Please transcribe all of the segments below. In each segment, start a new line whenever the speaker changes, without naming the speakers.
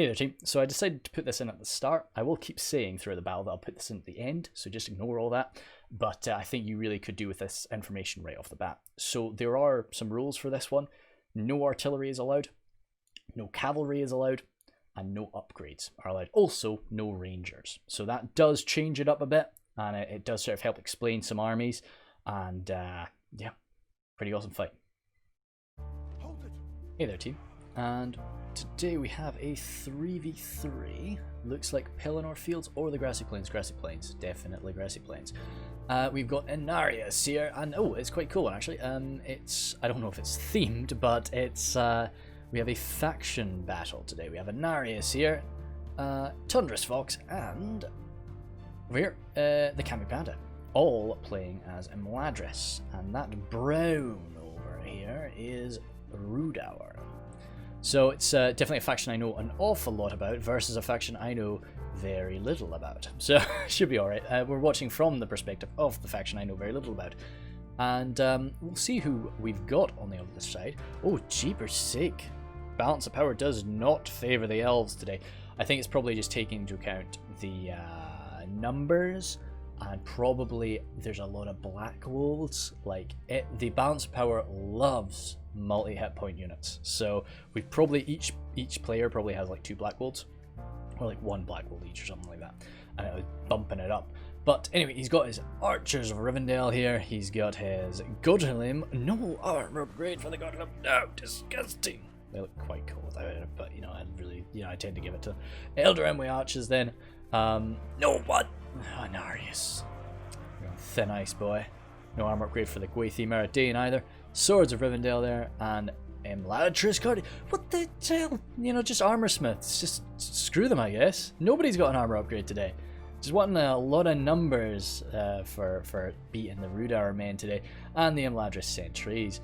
Hey there team, so I decided to put this in at the start. I will keep saying throughout the battle that I'll put this in at the end, so just ignore all that. But I think you really could do with this information right off the bat. So there are some rules for this one. No artillery is allowed, no cavalry is allowed, and no upgrades are allowed. Also, no rangers. So that does change it up a bit, and it does sort of help explain some armies. And yeah, pretty awesome fight. Hey there team, and today we have a 3v3. Looks like Pelennor Fields or the Grassy Plains. Grassy Plains, definitely Grassy Plains. We've got Imladris here, and oh, it's quite cool actually. It's, I don't know if it's themed, but it's we have a faction battle today. We have Imladris here, Tundris Fox, and over here the Kami Panda, all playing as Imladris, and that brown over here is Rhudaur. So it's definitely a faction I know an awful lot about versus a faction I know very little about. So should be alright. We're watching from the perspective of the faction I know very little about. And we'll see who we've got on the other side. Oh, jeepers sake. Balance of power does not favour the elves today. I think it's probably just taking into account the numbers, and probably there's a lot of black wolves. Like, the balance of power loves multi-hit point units, so we probably each player probably has like 2 black wolves, or like 1 black wold each or something like that, and it was bumping it up. But anyway, he's got his archers of Rivendell here, he's got his Godhelim. No armor upgrade for the Godhelim. No, disgusting. They look quite cool without it, but you know, I really, you know, I tend to give it to Elder Emwe archers then. No, what? Oh, Narius, thin ice boy. No armor upgrade for the Gwathi Meridian either. Swords of Rivendell there, and Imladris card. What the hell? You know, just armor smiths. Just screw them, I guess. Nobody's got an armor upgrade today. Just wanting a lot of numbers for beating the Rhudaur men today, and the Imladris sentries.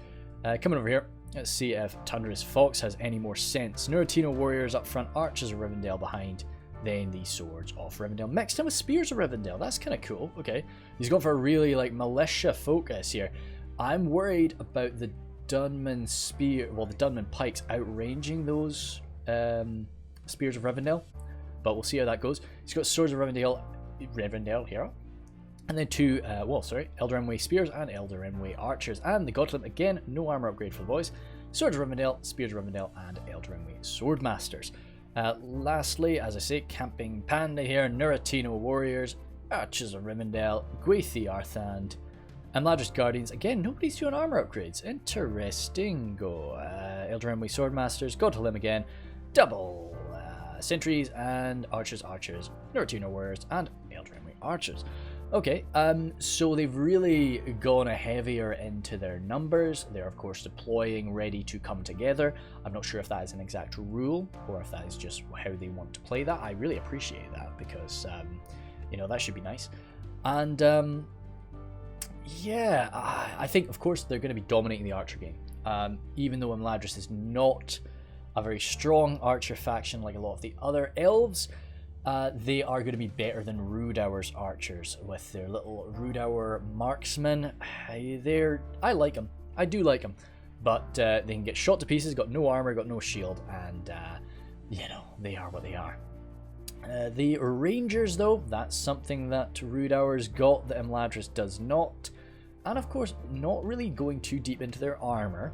Coming over here, let's see if Tundris Fox has any more sense. Nuritino warriors up front, archers of Rivendell behind. Then the swords of Rivendell mixed in with spears of Rivendell. That's kind of cool. Okay, he's gone for a really like militia focus here. I'm worried about the Dunman spear, well, the Dunman pikes outranging those spears of Rivendell, but we'll see how that goes. He's got swords of Rivendell here, and then 2 Elder Emwe spears and Elder Emwe archers, and the Godhelim again, no armor upgrade for the boys. Swords of Rivendell, spears of Rivendell, and Elder Emwe swordmasters. Lastly, as I say, Camping Panda here, Nuritino warriors, archers of Rivendell, Gwathi Arthand, Imladris Guardians. Again, nobody's doing armor upgrades. Interesting. Go Elder Emwe swordmasters, Godhelim again, double sentries, and archers, Nuritino warriors, and Elder Emwe archers. Okay, so they've really gone heavier into their numbers. They're of course deploying, ready to come together. I'm not sure if that is an exact rule or if that is just how they want to play that. I really appreciate that because, you know, that should be nice. And yeah, I think of course they're going to be dominating the archer game. Even though Imladris is not a very strong archer faction like a lot of the other elves, they are going to be better than Rhudaur's archers with their little Rhudaur marksmen. I like them. I do like them. But they can get shot to pieces, got no armor, got no shield, and, you know, they are what they are. The Rangers, though, that's something that Rhudaur's got that Imladris does not. And, of course, not really going too deep into their armor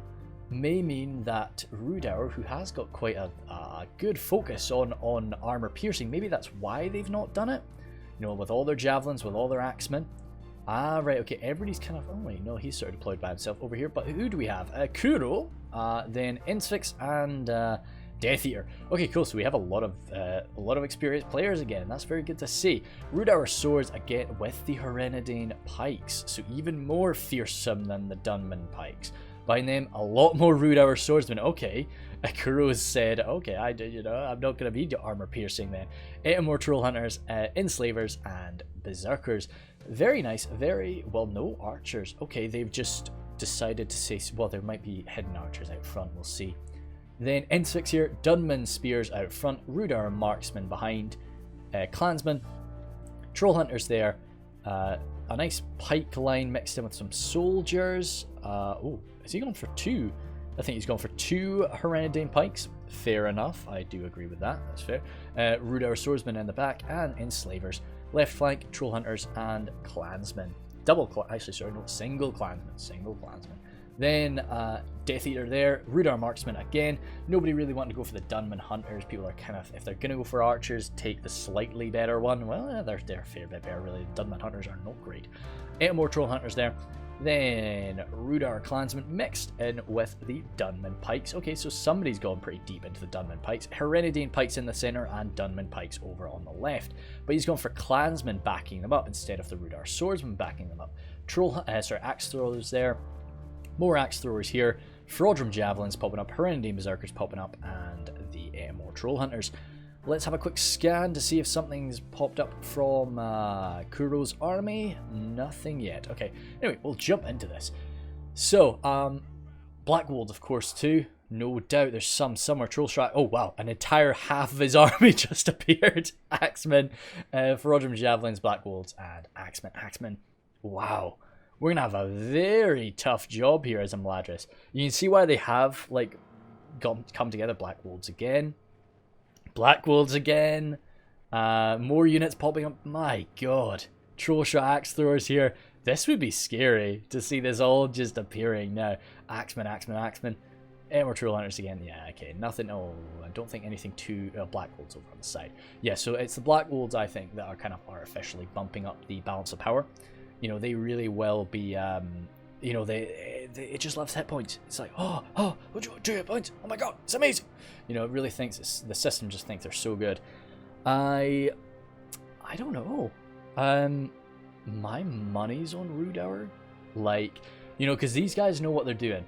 may mean that Rhudaur, who has got quite a good focus on armor piercing, maybe that's why they've not done it. You know, with all their javelins, with all their axemen. Ah, right, okay, everybody's kind of, oh wait, no, he's sort of deployed by himself over here. But who do we have? Kuro, then Inspix, and Death Eater. Okay, cool, so we have a lot of experienced players again. That's very good to see. Rhudaur swords again with the Herenadane pikes, so even more fearsome than the Dunman pikes. Behind them, a lot more Rhudaur swordsmen. Okay, Kuro said, okay, I'm not going to be armor piercing then. 8 more troll hunters, enslavers, and berserkers. Very nice. Very well. No archers. Okay, they've just decided to say, well, there might be hidden archers out front. We'll see. Then Ensfix here, Dunman spears out front, Rhudaur marksmen behind, clansmen, troll hunters there. A nice pike line mixed in with some soldiers. Oh, is he going for 2? I think he's gone for 2 Herenadane pikes. Fair enough. I do agree with that. That's fair. Rhudaur swordsmen in the back, and enslavers. Left flank, troll hunters, and clansmen. Actually, sorry, no, single clansmen. Single clansmen. Then Death Eater there. Rhudaur marksmen again. Nobody really wanted to go for the Dunman hunters. People are kind of, if they're going to go for archers, take the slightly better one. Well, they're a fair bit better, really. The Dunman hunters are not great. 8 more troll hunters there. Then Rhudaur clansmen mixed in with the Dunman pikes. Okay, so somebody's gone pretty deep into the Dunman pikes. Herenidane pikes in the center and Dunman pikes over on the left. But he's gone for clansmen backing them up instead of the Rhudaur swordsmen backing them up. Axe throwers there. More axe throwers here. Fraudrum javelins popping up. Herenidane berserkers popping up, and the more troll hunters. Let's have a quick scan to see if something's popped up from Kuro's army. Nothing yet. Okay, anyway, we'll jump into this. So, Black Wolves, of course, too. No doubt there's somewhere. Troll Strike. Oh, wow. An entire half of his army just appeared. Axemen, Ferodrum Javelins, Black Wolves, and Axemen. Wow. We're going to have a very tough job here as Imladris. You can see why they have, like, come together. Black Wolves again. Black Wolves again. More units popping up. My god. Troll Shot Axe Throwers here. This would be scary to see this all just appearing now. Axemen. And more Troll Hunters again. Yeah, okay. Nothing. Oh, I don't think anything too... Black Wolves over on the side. Yeah, so it's the Black Wolves, I think, that are kind of artificially bumping up the balance of power. You know, they really will be... you know, it just loves hit points. It's like, oh, 2 hit points. Oh my god, it's amazing. You know, it really thinks the system just thinks they're so good. I don't know. My money's on Rhudaur. Like, you know, because these guys know what they're doing.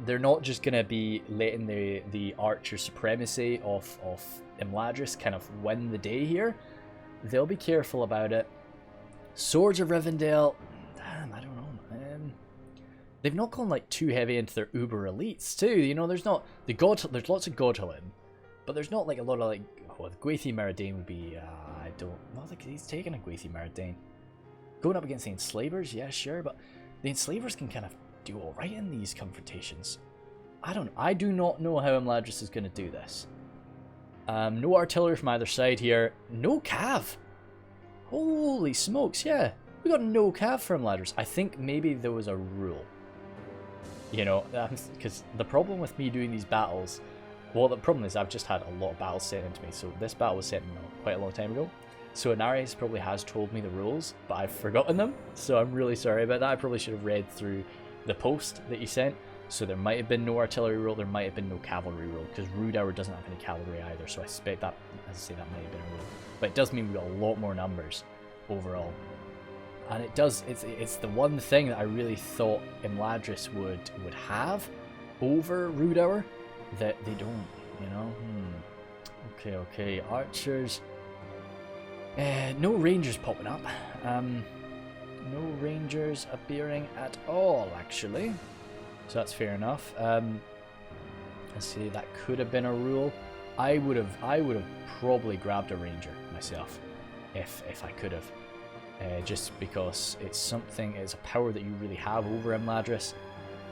They're not just gonna be letting the archer supremacy of Imladris kind of win the day here. They'll be careful about it. Swords of Rivendell. Damn, I don't know. They've not gone like too heavy into their uber elites too. You know, there's not there's lots of Godhillen, but there's not like a lot of like. Oh, the Gwathi Meridain would be. I don't think he's taking a Gwathi Meridain. Going up against the Enslavers, yeah, sure, but the Enslavers can kind of do all right in these confrontations. I do not know how Imladris is going to do this. No artillery from either side here. No cav. Holy smokes, yeah. We got no cav for Imladris. I think maybe there was a rule. You know, because the problem with me doing these battles, well, the problem is I've just had a lot of battles sent into me. So this battle was sent in quite a long time ago. So Inarius probably has told me the rules, but I've forgotten them. So I'm really sorry about that. I probably should have read through the post that you sent. So there might have been no artillery rule, there might have been no cavalry rule, because Rhudaur doesn't have any cavalry either. So I suspect that, as I say, that might have been a rule. But it does mean we've got a lot more numbers overall. And it does, it's the one thing that I really thought Imladris would have over Rhudaur that they don't, you know. Okay, archers. No rangers popping up. No rangers appearing at all, actually. So that's fair enough. Let's see, that could have been a rule. I would have probably grabbed a ranger myself if I could have. Just because it's a power that you really have over Imladris.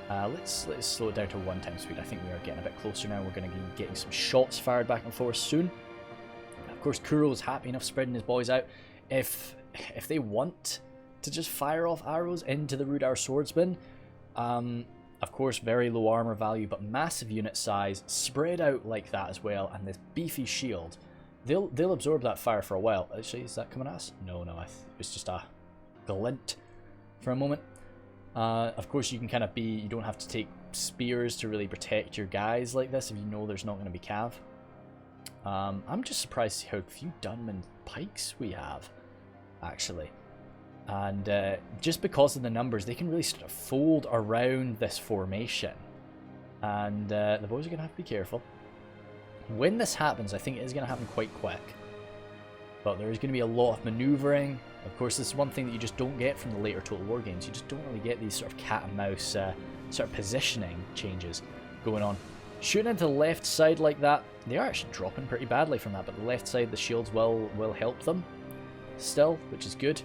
Let's slow it down to 1 time speed. I think we are getting a bit closer now. We're going to be getting some shots fired back and forth soon. Of course, Kuro's happy enough spreading his boys out. If they want to just fire off arrows into the Rhudaur swordsman, of course, very low armor value, but massive unit size, spread out like that as well, and this beefy shield. They'll absorb that fire for a while. Actually, is that coming at us? No, it's just a glint for a moment. Of course, you can kind of you don't have to take spears to really protect your guys like this if you know there's not going to be cav. I'm just surprised to see how few Dunman pikes we have, actually. And just because of the numbers, they can really sort of fold around this formation. And the boys are going to have to be careful. When this happens, I think it is going to happen quite quick. But there is going to be a lot of maneuvering. Of course, this is one thing that you just don't get from the later Total War games. You just don't really get these sort of cat and mouse sort of positioning changes going on. Shooting into the left side like that, they are actually dropping pretty badly from that, but the left side, the shields will help them still, which is good.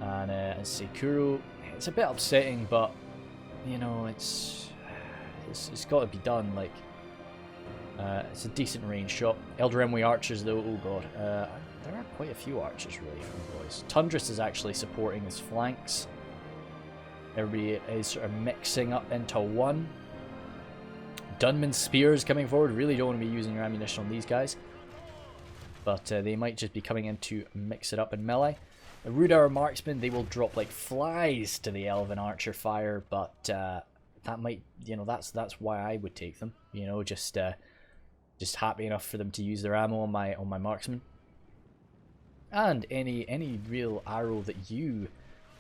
And as Sekiro, it's a bit upsetting, but you know, it's got to be done. Like, It's a decent range shot. Eldrimwe archers though, oh god. There are quite a few archers really from boys. Tundris is actually supporting his flanks. Everybody is sort of mixing up into one. Dunman spears coming forward. Really don't want to be using your ammunition on these guys. But they might just be coming in to mix it up in melee. The Rhudaur marksmen, they will drop like flies to the elven archer fire, but that might, you know, that's why I would take them. You know, just happy enough for them to use their ammo on my marksman. And any real arrow that you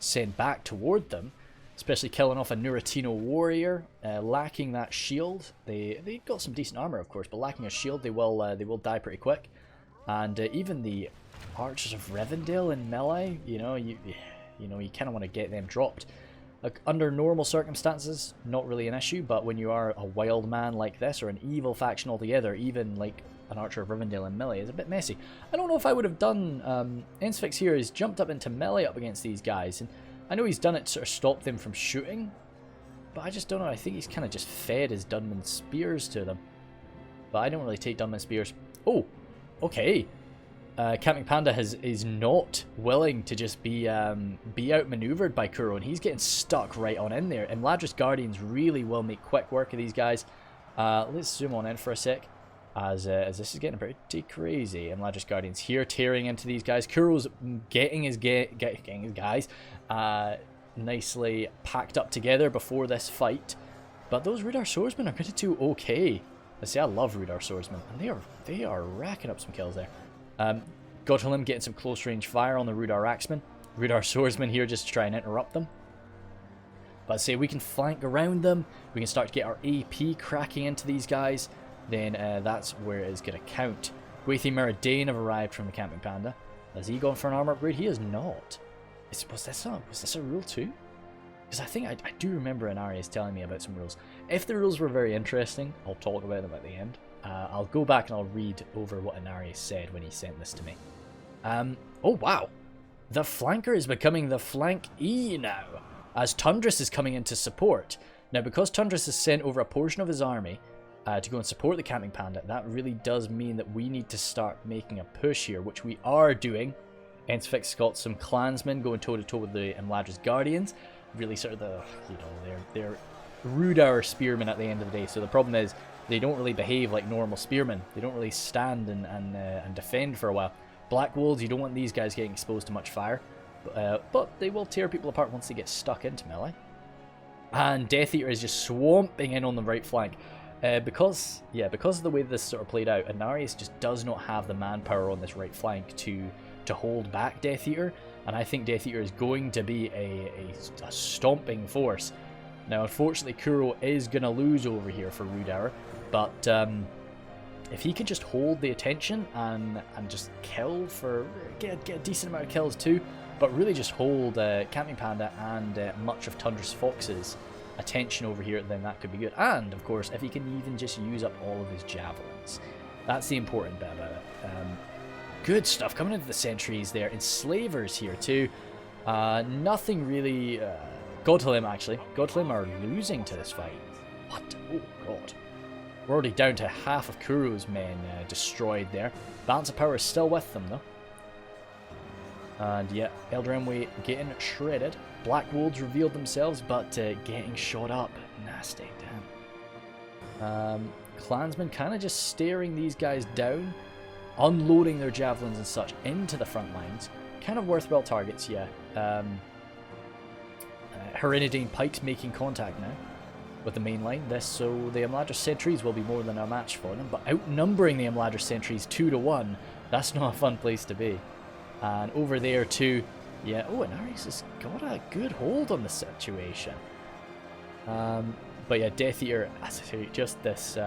send back toward them, especially killing off a Nuritino warrior, lacking that shield. They got some decent armor, of course, but lacking a shield, they will die pretty quick. And even the archers of Revendale in melee, you know, you kind of want to get them dropped. Like, under normal circumstances, not really an issue, but when you are a wild man like this, or an evil faction altogether, even like an archer of Rivendell in melee is a bit messy. I don't know if I would have done... Ensfix here has jumped up into melee up against these guys, and I know he's done it to sort of stop them from shooting, but I just don't know. I think he's kind of just fed his Dunman spears to them. But I don't really take Dunman spears. Oh, okay. Camping Panda is not willing to just be outmaneuvered by Kuro, and he's getting stuck right on in there. Imladris Guardians really will make quick work of these guys. Let's zoom on in for a sec, as this is getting pretty crazy. Imladris Guardians here tearing into these guys. Kuro's getting his guys nicely packed up together before this fight, but those Rhudaur swordsmen are going to do okay. Let's see, I love Rhudaur swordsmen, and they are racking up some kills there. Godhalim getting some close range fire on the Rhudaur axemen. Rhudaur swordsmen here just to try and interrupt them. But say we can flank around them, we can start to get our AP cracking into these guys, then that's where it is going to count. Gwathi Meridain have arrived from the Camping Panda. Has he gone for an armor upgrade? He has not. Was this a rule too? Because I think I do remember Anarius telling me about some rules. If the rules were very interesting, I'll talk about them at the end. I'll go back and I'll read over what Anarius said when he sent this to me. Oh wow! The flanker is becoming the flank E now, as Tundris is coming in to support. Now, because Tundris has sent over a portion of his army to go and support the Camping Panda, that really does mean that we need to start making a push here, which we are doing. Ensfix got some clansmen going toe-to-toe with the Imladris Guardians. Really sort of the, you know, they're Rhudaur spearmen at the end of the day, so the problem is they don't really behave like normal spearmen. They don't really stand and defend for a while. Black Wolves, you don't want these guys getting exposed to much fire, but they will tear people apart once they get stuck into melee. And Death Eater is just swamping in on the right flank. Because of the way this sort of played out, Anarius just does not have the manpower on this right flank to hold back Death Eater, and I think Death Eater is going to be a stomping force. Now, unfortunately, Kuro is going to lose over here for Rhudaur, but if he can just hold the attention and just kill get a decent amount of kills too, but really just hold Camping Panda and much of Tundris Fox's attention over here, then that could be good. And, of course, if he can even just use up all of his javelins. That's the important bit about it. Good stuff coming into the sentries there. Enslavers here too. Nothing really... Godhalim, actually. Godhalim are losing to this fight. What? Oh, God. We're already down to half of Kuro's men destroyed there. Balance of power is still with them, though. And yeah, Eldrimwe getting shredded. Black Wolves revealed themselves, but getting shot up. Nasty, damn. Clansmen kind of just staring these guys down, unloading their javelins and such into the front lines. Kind of worthwhile targets, yeah. Herenidine Pikes making contact now with the main line. So the Imladris sentries will be more than a match for them, but outnumbering the Imladris sentries 2-1, that's not a fun place to be. And over there too, yeah, oh, Anarius has got a good hold on the situation. But yeah, Death Eater, as I say, just this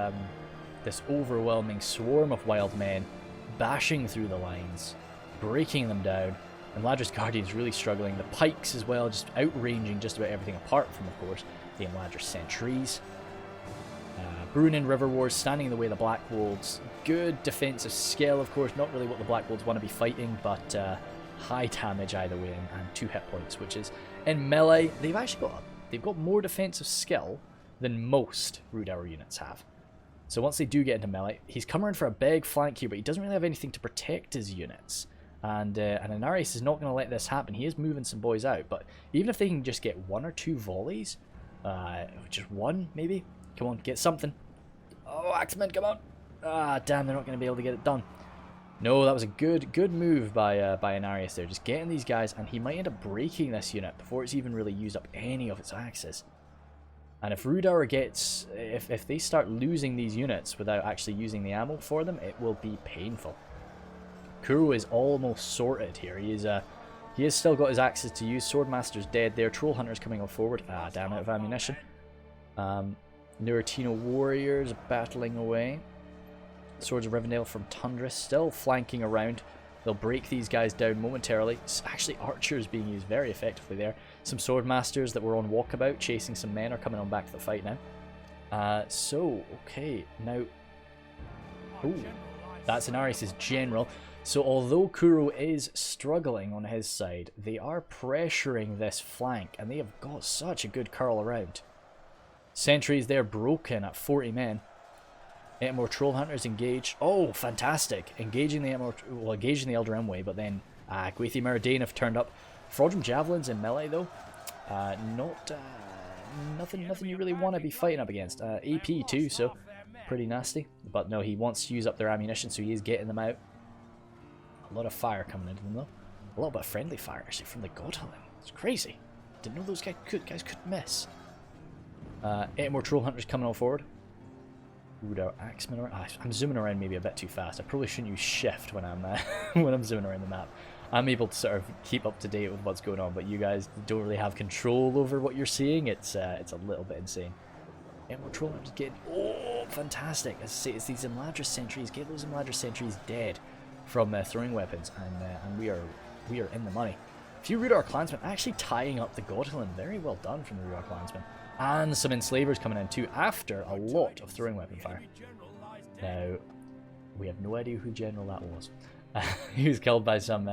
overwhelming swarm of wild men bashing through the lines, breaking them down. And Imladris Guardians really struggling. The Pikes as well, just outranging just about everything apart from, of course, the Imladris sentries. Brunin River Wars standing in the way of the Black Wolves. Good defensive skill, of course, not really what the Black Wolves want to be fighting, but high damage either way and 2 hit points, which is in melee. They've got more defensive skill than most Rhudaur units have. So once they do get into melee, he's coming in for a big flank here, but he doesn't really have anything to protect his units. And Inarius is not going to let this happen. He is moving some boys out, but even if they can just get 1 or 2 volleys, just 1 maybe, come on, get something. Oh, Axemen, come on. Ah, damn, they're not going to be able to get it done. No, that was a good move by Inarius there, just getting these guys, and he might end up breaking this unit before it's even really used up any of its axes. And if Rhudaur gets, if they start losing these units without actually using the ammo for them, it will be painful. Kuro is almost sorted here. He has still got his axes to use. Swordmaster's dead there. Troll Hunter's coming on forward. Ah, damn, out of ammunition. Nuretino Warriors battling away. Swords of Rivendell from Tundra still flanking around. They'll break these guys down momentarily. It's actually archers being used very effectively there. Some Swordmasters that were on walkabout chasing some men are coming on back to the fight now. Okay, now... Ooh, that's Inarius' general. So although Kuro is struggling on his side, they are pressuring this flank, and they have got such a good curl around. Sentries there broken at 40 men. 8 more Troll Hunters engaged. Oh, fantastic. Engaging the Elder Imwe, but then Gwathi Meridain have turned up. Fraudulent Javelins in melee though. Nothing you really want to be fighting up against. AP too, so pretty nasty. But no, he wants to use up their ammunition, so he is getting them out. A lot of fire coming into them though. A little bit of friendly fire actually from the Godhelm. It's crazy. Didn't know those guys could miss. 8 more Troll Hunters coming on forward. Rhudaur Axemen. I'm zooming around maybe a bit too fast. I probably shouldn't use shift when I'm when I'm zooming around the map. I'm able to sort of keep up to date with what's going on, but you guys don't really have control over what you're seeing. It's a little bit insane. 8 more Troll Hunters getting... Oh, fantastic. As I say, it's these Imladris sentries. Get those Imladris sentries dead from throwing weapons, and we are in the money. A few Rhudaur clansmen actually tying up the Godhelm. Very well done from the Rhudaur clansmen. And some enslavers coming in too after a lot of throwing weapon fire. Now, we have no idea who general that was. He was killed by some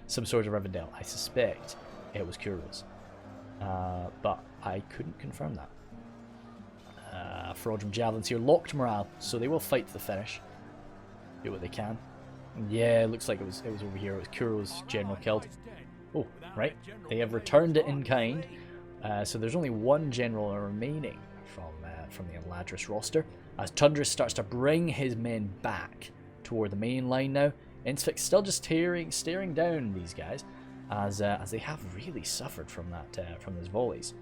Swords of Rivendell. I suspect it was Kuro's. But I couldn't confirm that. Fraudulent Javelins here. Locked morale, so they will fight to the finish. Do what they can. Yeah, it looks like it was over here. It was Kuro's general killed. Oh, right. They have returned it in kind. So there's only 1 general remaining from the Imladris roster. As Tundra starts to bring his men back toward the main line now. Insfix still just staring down these guys as they have really suffered from those volleys.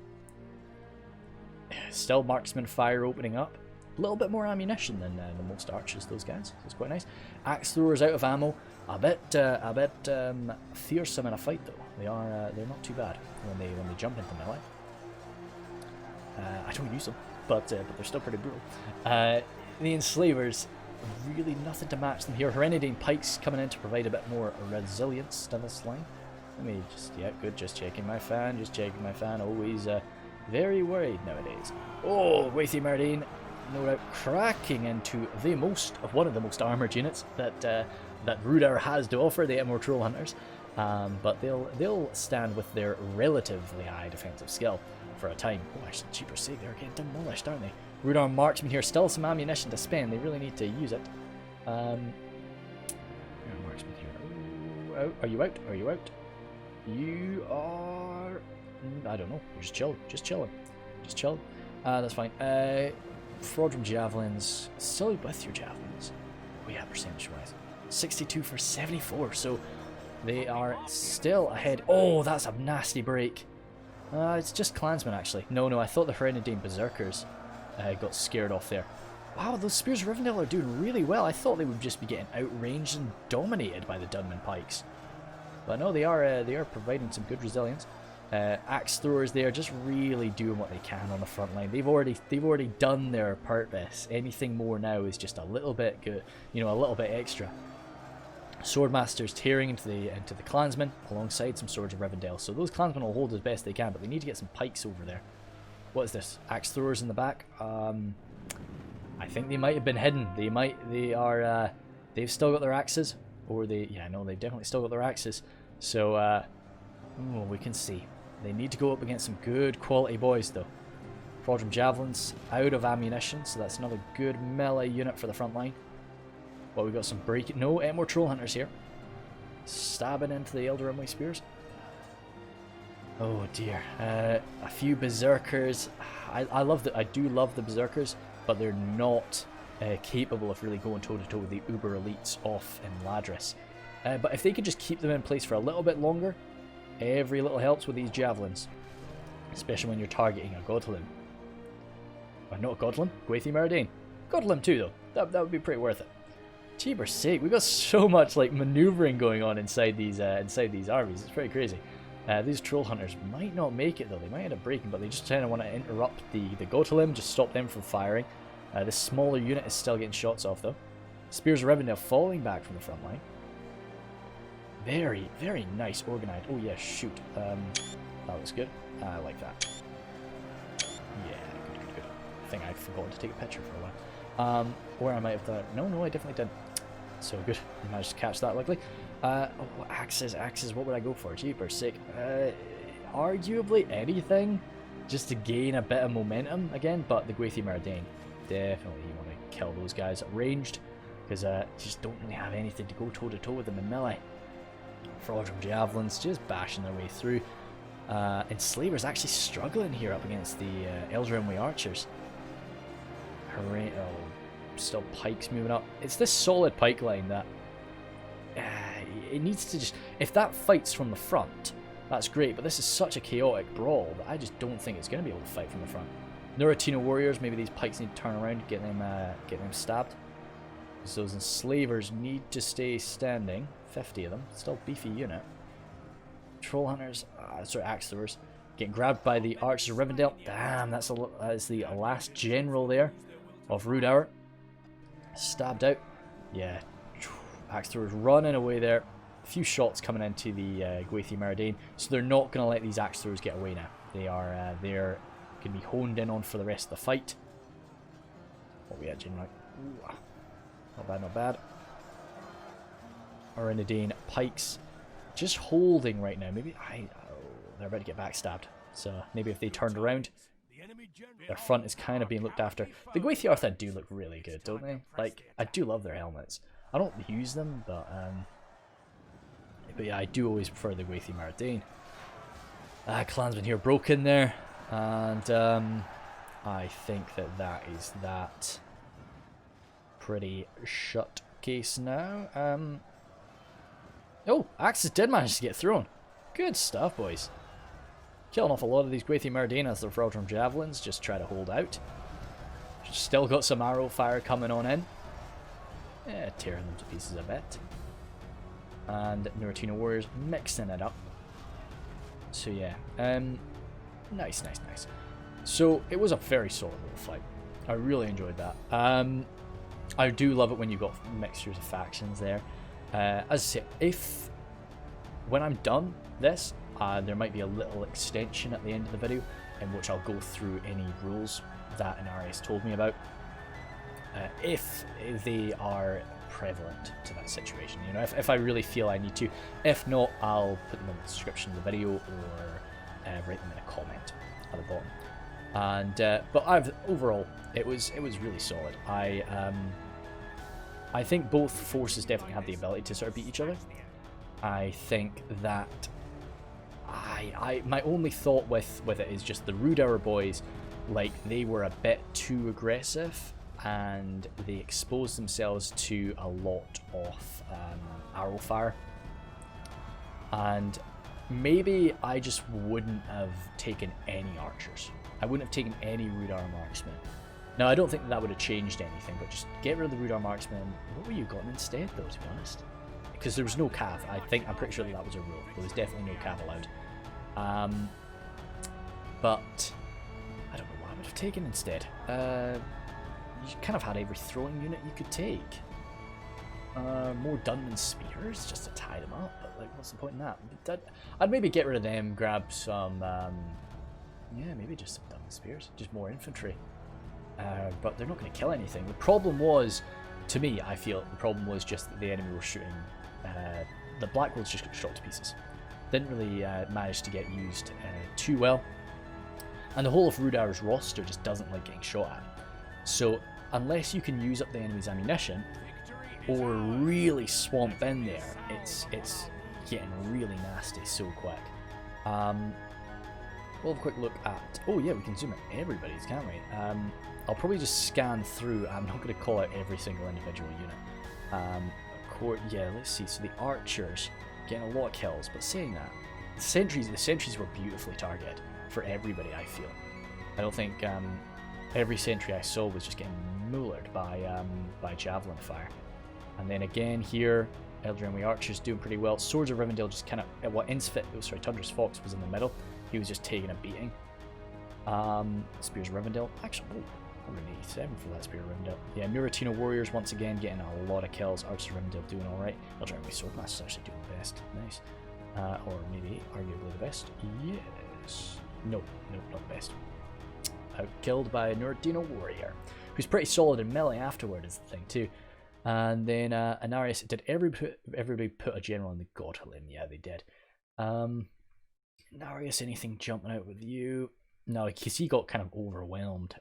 Still marksman fire opening up. A little bit more ammunition than most archers, those guys. So it's quite nice. Axe throwers out of ammo. A bit fearsome in a fight though. They're not too bad when they jump into melee. I don't use them, but they're still pretty brutal. The enslavers, really nothing to match them here. Herenidine pikes coming in to provide a bit more resilience to this line. Let me just checking my fan, Always very worried nowadays. Oh, Gwathi Meridain, no doubt cracking into one of the most armoured units that Rhudaur has to offer, the 8 more Troll Hunters. But they'll stand with their relatively high defensive skill for a time. Oh, actually, cheaper sake, they're getting demolished, aren't they? Rhudaur marksman here, still some ammunition to spend. They really need to use it. Marksman here. Oh, are you out? Are you out? You are... I don't know. You're just chilling. Just chilling. That's fine. Fraudulent Javelins. Still with your Javelins. Oh yeah, percentage-wise. 62 for 74, so they are still ahead. Oh, that's a nasty break. It's just clansmen, actually. No, I thought the Herenidine Berserkers got scared off there. Wow, those Spears of Rivendell are doing really well. I thought they would just be getting outranged and dominated by the Dunman Pikes. But no, they are providing some good resilience. Axe throwers there, just really doing what they can on the front line. They've already done their purpose. Anything more now is just a little bit good, a little bit extra. Swordmasters tearing into the clansmen alongside some Swords of Rivendell. So those clansmen will hold as best they can, but they need to get some pikes over there. What is this? Axe throwers in the back. I think they might have been hidden. They've still got their axes, or they've definitely still got their axes. So we can see. They need to go up against some good quality boys though. Reforged javelins out of ammunition, so that's another good melee unit for the front line. Well, we've got some break. No, more troll hunters here. Stabbing into the Elder Rimway spears. Oh dear. A few berserkers. I do love the berserkers, but they're not capable of really going toe to toe with the uber elites off Imladris. But if they could just keep them in place for a little bit longer, every little helps with these javelins, especially when you're targeting a Godlim. Or not a Godlim, Gwathi Meridian. Godlim too though. That would be pretty worth it. Jeeber's sake, we've got so much like maneuvering going on inside these armies. It's pretty crazy. These troll hunters might not make it though. They might end up breaking, but they just kind of want to interrupt the Gotalim, just stop them from firing. This smaller unit is still getting shots off though. Spears of Rivendell falling back from the front line. Very, very nice, organized. Oh yeah, shoot. That was good. I like that. Yeah, good. I think I'd forgotten to take a picture for a while. Or I might have thought, no, I definitely did. So good. I managed to catch that luckily. Oh, axes, what would I go for? Jeepers sake. Arguably anything, just to gain a bit of momentum again, but the Gwathi Meridian. Definitely you want to kill those guys at ranged, because you just don't really have anything to go toe to toe with them in melee. Reforged javelins just bashing their way through. Enslaver's actually struggling here up against the Elder Rimway archers. Hooray! Oh, still pikes moving up. It's this solid pike line that it needs to just. If that fights from the front, that's great. But this is such a chaotic brawl that I just don't think it's going to be able to fight from the front. Nuratino warriors, maybe these pikes need to turn around, get them stabbed. Because those enslavers need to stay standing. 50 of them, still beefy unit. Troll hunters, axe throwers, get grabbed by the archers of Rivendell. Damn, that is the last general there of Rhudaur. Stabbed out. Yeah, axe throwers running away there. A few shots coming into the Gwathi Meridian, so they're not going to let these axe throwers get away now. They're going to be honed in on for the rest of the fight. What we at, general? Not bad. Arenadine pikes just holding right now. Maybe they're about to get backstabbed. So maybe if they turned around, their front is kind of being looked after. The Gwathi Artha do look really good, don't they? Like, I do love their helmets. I don't use them, but yeah, I do always prefer the Gwathi Meridian. Clansman here broken there, and I think that is that. Pretty shut case now. Oh, axes did manage to get thrown. Good stuff, boys. Killing off a lot of these Gwathi Meridian as the Reforged javelins just try to hold out. Still got some arrow fire coming on in. Yeah, tearing them to pieces a bit. And Nuratino warriors mixing it up. So yeah, nice. So it was a very solid little fight. I really enjoyed that. I do love it when you've got mixtures of factions there. As I say, when I'm done this, there might be a little extension at the end of the video in which I'll go through any rules that Inarius told me about, if they are prevalent to that situation. You know, if I really feel I need to. If not, I'll put them in the description of the video or write them in a comment at the bottom. And but overall, it was really solid. I think both forces definitely have the ability to sort of beat each other. I think that my only thought with it is just the Rhudaur boys, like, they were a bit too aggressive and they exposed themselves to a lot of arrow fire. And maybe I just wouldn't have taken any archers. I wouldn't have taken any Rhudaur marksmen. Now, I don't think that would have changed anything, but just get rid of the Rhudaur marksmen. What were you gotten instead, though, to be honest? Because there was no cav. I'm pretty sure that was a rule. There was definitely no cav allowed. But I don't know what I would have taken instead. You kind of had every throwing unit you could take. More Dunman spears just to tie them up, but like, what's the point in that? I'd maybe get rid of them, grab some, yeah, maybe just some Dunman spears, just more infantry. But they're not going to kill anything. The problem was, to me, I feel the problem was just that the enemy were shooting. The Black Wolves just got shot to pieces. Didn't really manage to get used too well. And the whole of Rhudaur's roster just doesn't like getting shot at. So unless you can use up the enemy's ammunition or really swamp in there, it's getting really nasty so quick. We'll have a quick look at... Oh yeah, we can zoom in everybody's, can't we? I'll probably just scan through. I'm not going to call out every single individual unit. Yeah, let's see. So the archers getting a lot of kills, but saying that, the sentries were beautifully targeted for everybody, I feel. I don't think every sentry I saw was just getting mullered by javelin fire. And then again here, Eldraine archers doing pretty well. Swords of Rivendell just kind of... Tundra's Fox was in the middle. He was just taking a beating. Spears of Rivendell. Actually, 187 for that Spear of Rivendell. Yeah, Muratino Warriors once again getting a lot of kills. Archers of Rivendell doing alright. Eldraine Swordmasters actually doing the best. Nice. Or maybe arguably the best. Yes. No, not the best. Killed by a Muratino Warrior, who's pretty solid in melee afterward is the thing too. And then Inarius, did everybody put a general in the God Limb? Yeah, they did. Inarius, anything jumping out with you? No, because he got kind of overwhelmed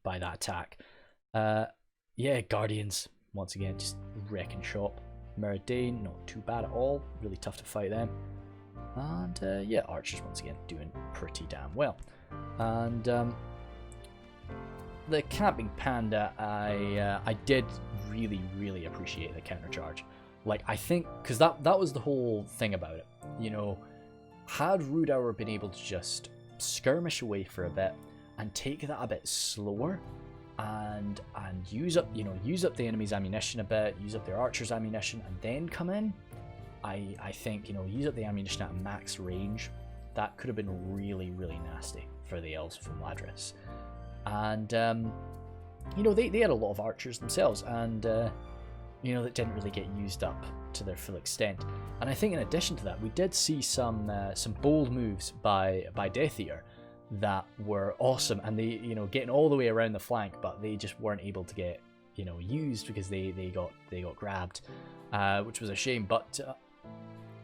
by that attack. Yeah, Guardians, once again, just wrecking shop. Meridian, not too bad at all. Really tough to fight them. And yeah, Archers, once again, doing pretty damn well. And the Camping Panda, I did really appreciate the countercharge. Like, I think, because that was the whole thing about it. You know, had Rhudaur been able to just skirmish away for a bit and take that a bit slower and use up the enemy's ammunition a bit, use up their archers' ammunition, and then come in, I think, use up the ammunition at max range, that could have been really nasty for the elves of Imladris. And they had a lot of archers themselves, and that didn't really get used up to their full extent. And I think in addition to that, we did see some bold moves by Death Eater that were awesome, and they getting all the way around the flank, but they just weren't able to get used because they got grabbed, which was a shame. But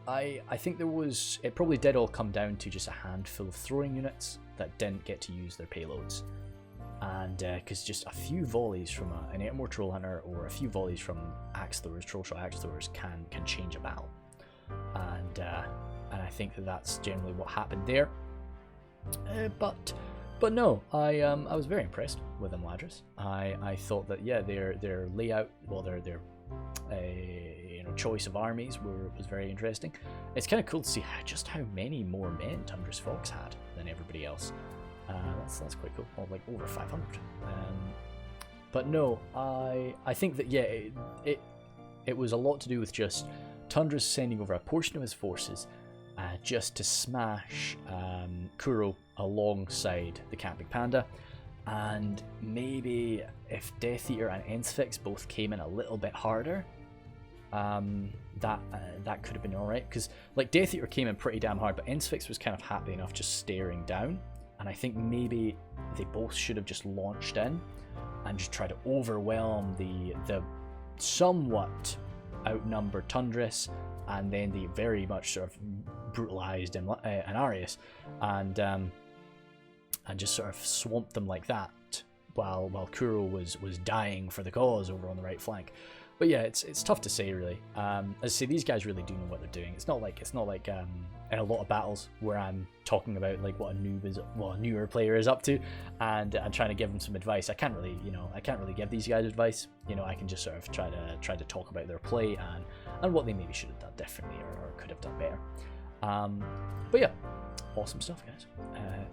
I think it probably did all come down to just a handful of throwing units that didn't get to use their payloads. And because just a few volleys from an Etmor Troll Hunter or a few volleys from Axe Throwers, Troll Shot Axe Throwers can change a battle. And I think that's generally what happened there. But no, I was very impressed with Imladris. I thought that their layout, well their choice of armies was very interesting. It's kind of cool to see just how many more men Tundra's Fox had than everybody else. That's quite cool. Like over 500. But no, I think that it was a lot to do with just Tundra's sending over a portion of his forces just to smash Kuro alongside the Camping Panda, and maybe if Death Eater and Ensfix both came in a little bit harder, that could have been alright, because like Death Eater came in pretty damn hard, but Ensfix was kind of happy enough just staring down. And I think maybe they both should have just launched in and just tried to overwhelm the somewhat outnumbered Tundris, and then the very much sort of brutalized Inarius, and just sort of swamped them like that while Kuro was dying for the cause over on the right flank. But yeah, it's tough to say really. As I say, these guys really do know what they're doing. It's not like in a lot of battles where I'm talking about like what a newer player is up to, and I'm trying to give them some advice. I can't really give these guys advice. I can just sort of try to talk about their play and what they maybe should have done differently or could have done better. But yeah, awesome stuff, guys.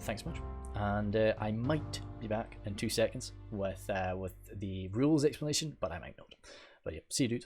Thanks much. And I might be back in 2 seconds with the rules explanation, but I might not. But yeah, see you, dude.